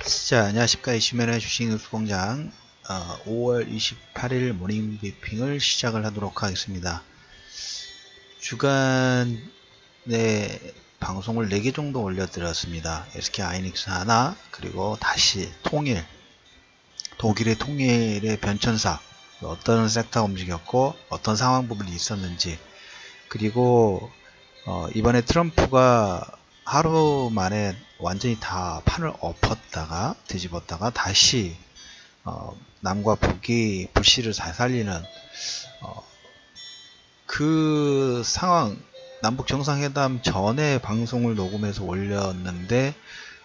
자, 안녕하십니까. 이슈면의 주식뉴스공장 5월 28일 모닝 브리핑을 시작을 하도록 하겠습니다. 주간에 방송을 4개 정도 올려드렸습니다. SK하이닉스 하나, 그리고 다시 독일의 통일의 변천사, 어떤 섹터가 움직였고 어떤 상황 부분이 있었는지, 그리고 이번에 트럼프가 하루 만에 완전히 다 판을 엎었다가 뒤집었다가 다시 남과 북이 불씨를 잘 살리는 그 상황, 남북 정상회담 전에 방송을 녹음해서 올렸는데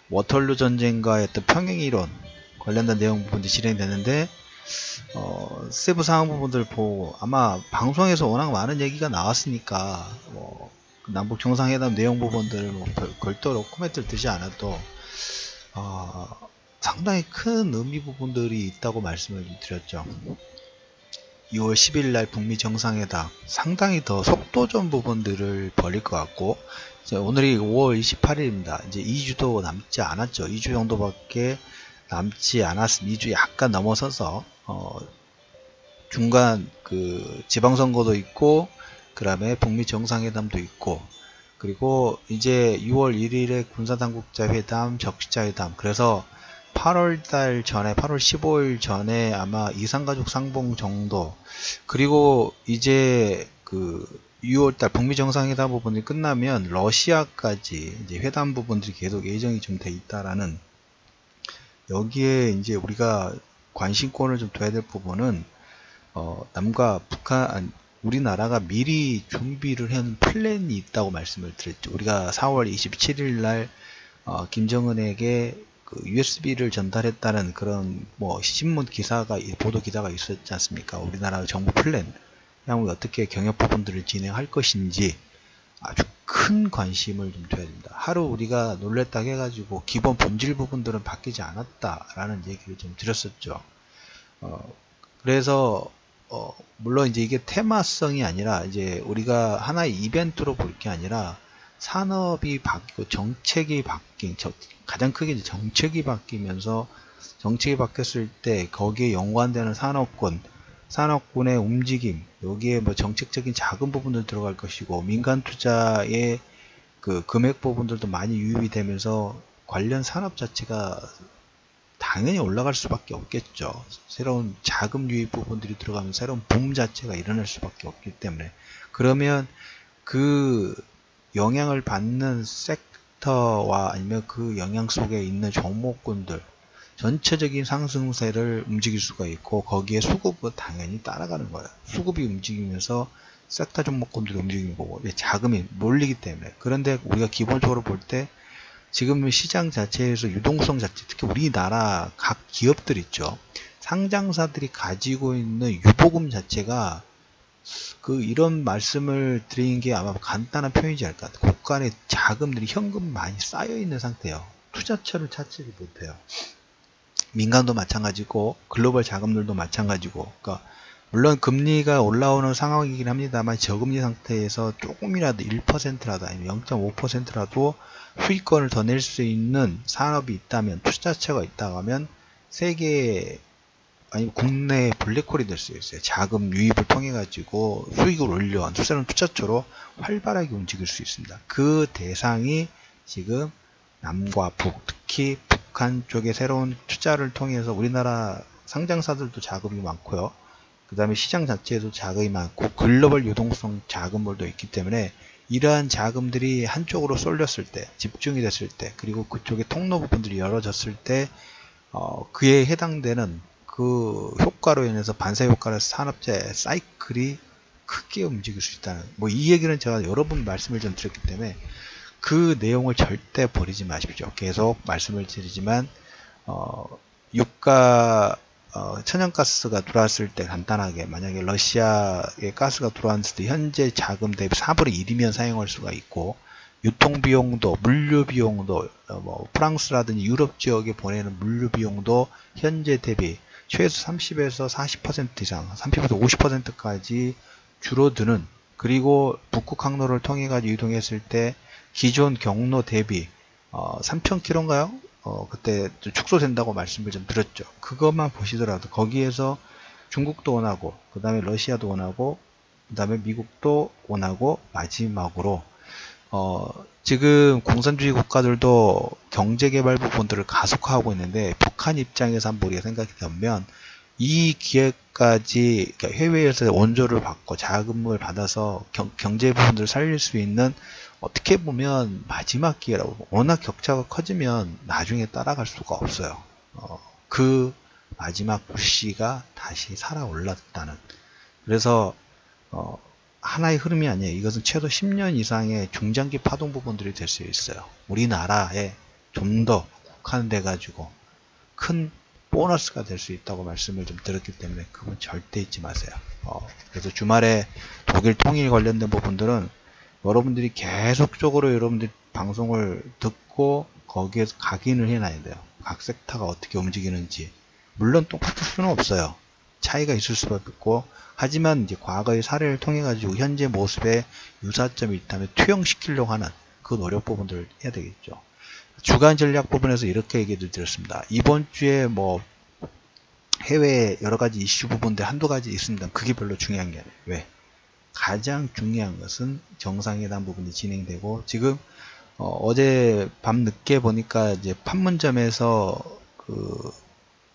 워털루 전쟁과의 어떤 평행이론 관련된 내용 부분이 진행되는데 세부 상황 부분들 보고 아마 방송에서 워낙 많은 얘기가 나왔으니까 남북 정상회담 내용 부분들을 별도로 코멘트를 드지 않아도 상당히 큰 의미 부분들이 있다고 말씀을 드렸죠. 6월 10일 날 북미 정상회담 상당히 더 속도전 부분들을 벌일 것 같고, 오늘이 5월 28일입니다. 이제 2주도 남지 않았죠. 2주 정도밖에 남지 않았습니다. 2주 약간 넘어서서 중간 그 지방선거도 있고, 그 다음에 북미 정상회담도 있고, 그리고 이제 6월 1일에 군사당국자 회담, 적시자회담, 그래서 8월달 전에 8월 15일 전에 아마 이산가족 상봉 정도, 그리고 이제 그 6월달 북미 정상회담 부분이 끝나면 러시아까지 이제 회담 부분들이 계속 예정이 좀 돼 있다라는, 여기에 이제 우리가 관심권을 좀 둬야 될 부분은 남과 북한, 우리나라가 미리 준비를 한 플랜이 있다고 말씀을 드렸죠. 우리가 4월 27일 날 김정은에게 그 USB를 전달했다는 그런 신문 기사가, 보도 기사가 있었지 않습니까? 우리나라 정부 플랜, 향후에 어떻게 경협 부분들을 진행할 것인지 아주 큰 관심을 좀 둬야 됩니다. 하루 우리가 놀랬다 해가지고 기본 본질 부분들은 바뀌지 않았다라는 얘기를 좀 드렸었죠. 그래서 물론 이제 이게 테마성이 아니라 이제 우리가 하나의 이벤트로 볼 게 아니라 산업이 바뀌고 정책이 바뀐, 가장 크게 이제 정책이 바뀌면서, 정책이 바뀌었을 때 거기에 연관되는 산업군의 움직임, 여기에 정책적인 작은 부분들 들어갈 것이고, 민간 투자의 그 금액 부분들도 많이 유입이 되면서 관련 산업 자체가 당연히 올라갈 수밖에 없겠죠. 새로운 자금 유입 부분들이 들어가면 새로운 붐 자체가 일어날 수밖에 없기 때문에, 그러면 그 영향을 받는 섹터와 아니면 그 영향 속에 있는 종목군들 전체적인 상승세를 움직일 수가 있고, 거기에 수급은 당연히 따라가는 거예요. 수급이 움직이면서 섹터 종목군들이 움직이는 거고, 자금이 몰리기 때문에. 그런데 우리가 기본적으로 볼 때 지금 시장 자체에서 유동성 자체, 특히 우리나라 각 기업들 있죠. 상장사들이 가지고 있는 유보금 자체가 이런 말씀을 드리는 게 아마 간단한 표현이지 않을까. 국간에 자금들이 현금 많이 쌓여 있는 상태예요. 투자처를 찾지를 못해요. 민간도 마찬가지고 글로벌 자금들도 마찬가지고. 그러니까 물론 금리가 올라오는 상황이긴 합니다만, 저금리 상태에서 조금이라도 1%라도 아니면 0.5%라도 수익권을 더 낼 수 있는 산업이 있다면, 투자처가 있다고 하면 세계 아니면 국내 블랙홀이 될 수 있어요. 자금 유입을 통해 가지고 수익을 올려온 새로운 투자처로 활발하게 움직일 수 있습니다. 그 대상이 지금 남과 북, 특히 북한 쪽에 새로운 투자를 통해서 우리나라 상장사들도 자금이 많고요. 그 다음에 시장 자체에도 자금이 많고 글로벌 유동성 자금들도 있기 때문에, 이러한 자금들이 한쪽으로 쏠렸을 때, 집중이 됐을 때, 그리고 그쪽에 통로 부분들이 열어졌을 때 그에 해당되는 그 효과로 인해서 반사 효과로 산업재 사이클이 크게 움직일 수 있다는, 이 얘기는 제가 여러 번 말씀을 좀 드렸기 때문에 그 내용을 절대 버리지 마십시오. 계속 말씀을 드리지만 유가 천연가스가 들어왔을 때, 간단하게 만약에 러시아의 가스가 들어왔을 때 현재 자금 대비 4분의 1이면 사용할 수가 있고, 유통비용도 물류비용도 프랑스라든지 유럽 지역에 보내는 물류비용도 현재 대비 최소 30에서 40% 이상, 30에서 50%까지 줄어드는, 그리고 북극 항로를 통해 가지고 이동했을 때 기존 경로 대비 3,000km인가요? 그때 축소된다고 말씀을 좀 드렸죠. 그것만 보시더라도 거기에서 중국도 원하고, 그 다음에 러시아도 원하고, 그 다음에 미국도 원하고, 마지막으로 지금 공산주의 국가들도 경제개발 부분들을 가속화하고 있는데, 북한 입장에서 한번 우리가 생각해 보면 이 기회까지, 그러니까 해외에서 원조를 받고 자금을 받아서 경제 부분들을 살릴 수 있는, 어떻게 보면 마지막 기회라고. 워낙 격차가 커지면 나중에 따라갈 수가 없어요. 그 마지막 불씨가 다시 살아올랐다는. 그래서 하나의 흐름이 아니에요. 이것은 최소 10년 이상의 중장기 파동 부분들이 될 수 있어요. 우리나라에 좀 더 국한돼 가지고 큰 보너스가 될 수 있다고 말씀을 좀 드렸기 때문에 그건 절대 잊지 마세요. 그래서 주말에 독일 통일 관련된 부분들은 여러분들이 계속적으로 여러분들이 방송을 듣고 거기에서 각인을 해놔야 돼요. 각 섹터가 어떻게 움직이는지. 물론 똑같을 수는 없어요. 차이가 있을 수밖에 없고, 하지만 이제 과거의 사례를 통해 가지고 현재 모습에 유사점이 있다면 투영시키려고 하는 그 노력 부분들을 해야 되겠죠. 주간 전략 부분에서 이렇게 얘기를 드렸습니다. 이번 주에 뭐 해외 여러 가지 이슈 부분들 한두 가지 있습니다. 그게 별로 중요한 게 아니에요. 왜? 가장 중요한 것은 정상회담 부분이 진행되고, 지금 어제 밤 늦게 보니까 이제 판문점에서 그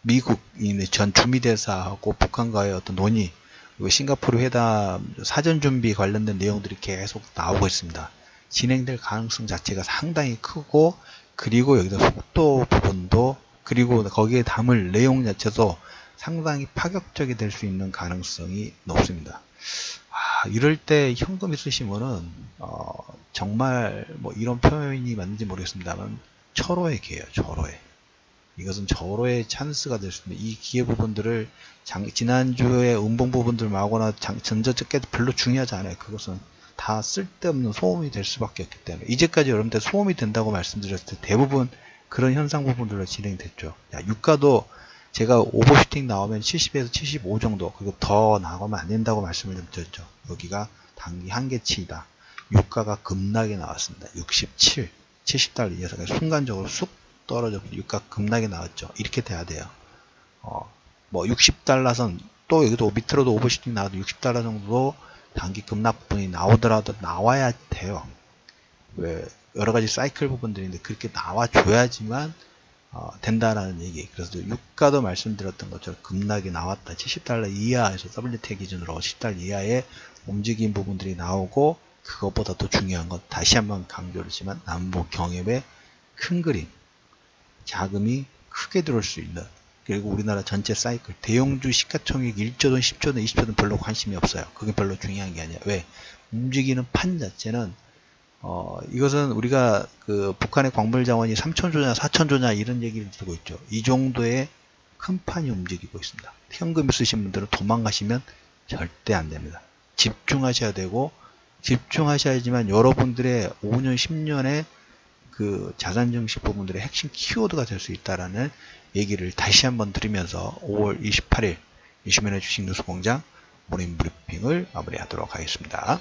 미국이 전 주미대사하고 북한과의 어떤 논의, 그리고 싱가포르 회담 사전 준비 관련된 내용들이 계속 나오고 있습니다. 진행될 가능성 자체가 상당히 크고, 그리고 여기서 속도 부분도, 그리고 거기에 담을 내용 자체도 상당히 파격적이 될 수 있는 가능성이 높습니다. 이럴 때 현금 있으시면은 정말 뭐 이런 표현이 맞는지 모르겠습니다만 절호의 기회예요. 절호의. 이것은 절호의 찬스가 될 수 있는 이 기회 부분들을 지난주에 음봉 부분들 마거나 전저적게도 별로 중요하지 않아요. 그것은 다 쓸데없는 소음이 될 수밖에 없기 때문에. 이제까지 여러분들 소음이 된다고 말씀드렸을 때 대부분 그런 현상 부분들로 진행됐죠. 유가도 제가 오버슈팅 나오면 70에서 75 정도, 그리고 더 나가면 안 된다고 말씀을 좀 드렸죠. 여기가 단기 한계치이다. 유가가 급락이 나왔습니다. 67, 70달러 이하가 순간적으로 쑥 떨어졌고 유가 급락이 나왔죠. 이렇게 돼야 돼요. 뭐 60달러선 또 여기도 밑으로도 오버슈팅 나와도 60달러 정도 단기 급락 부분이 나오더라도 나와야 돼요. 왜 여러 가지 사이클 부분들인데 그렇게 나와줘야지만 된다라는 얘기. 그래서 유가도 말씀드렸던 것처럼 급락이 나왔다. 70달러 이하에서 WTI 기준으로 10달러 이하의 움직임 부분들이 나오고, 그것보다 더 중요한 건 다시 한번 강조를 했지만 남북 경협의 큰 그림, 자금이 크게 들어올 수 있는, 그리고 우리나라 전체 사이클, 대형주 시가총액 1조든 10조든 20조든 별로 관심이 없어요. 그게 별로 중요한 게 아니야. 왜? 움직이는 판 자체는 이것은 우리가 그 북한의 광물 자원이 3천조냐 4천조냐 이런 얘기를 들고 있죠. 이 정도의 큰 판이 움직이고 있습니다. 현금 있으신 분들은 도망가시면 절대 안 됩니다. 집중하셔야 되고, 집중하셔야지만 여러분들의 5년 10년의 그 자산 증식 부분들의 핵심 키워드가 될 수 있다라는 얘기를 다시 한번 드리면서 5월 28일 이슈맨의 주식 뉴스 공장 모닝 브리핑을 마무리하도록 하겠습니다.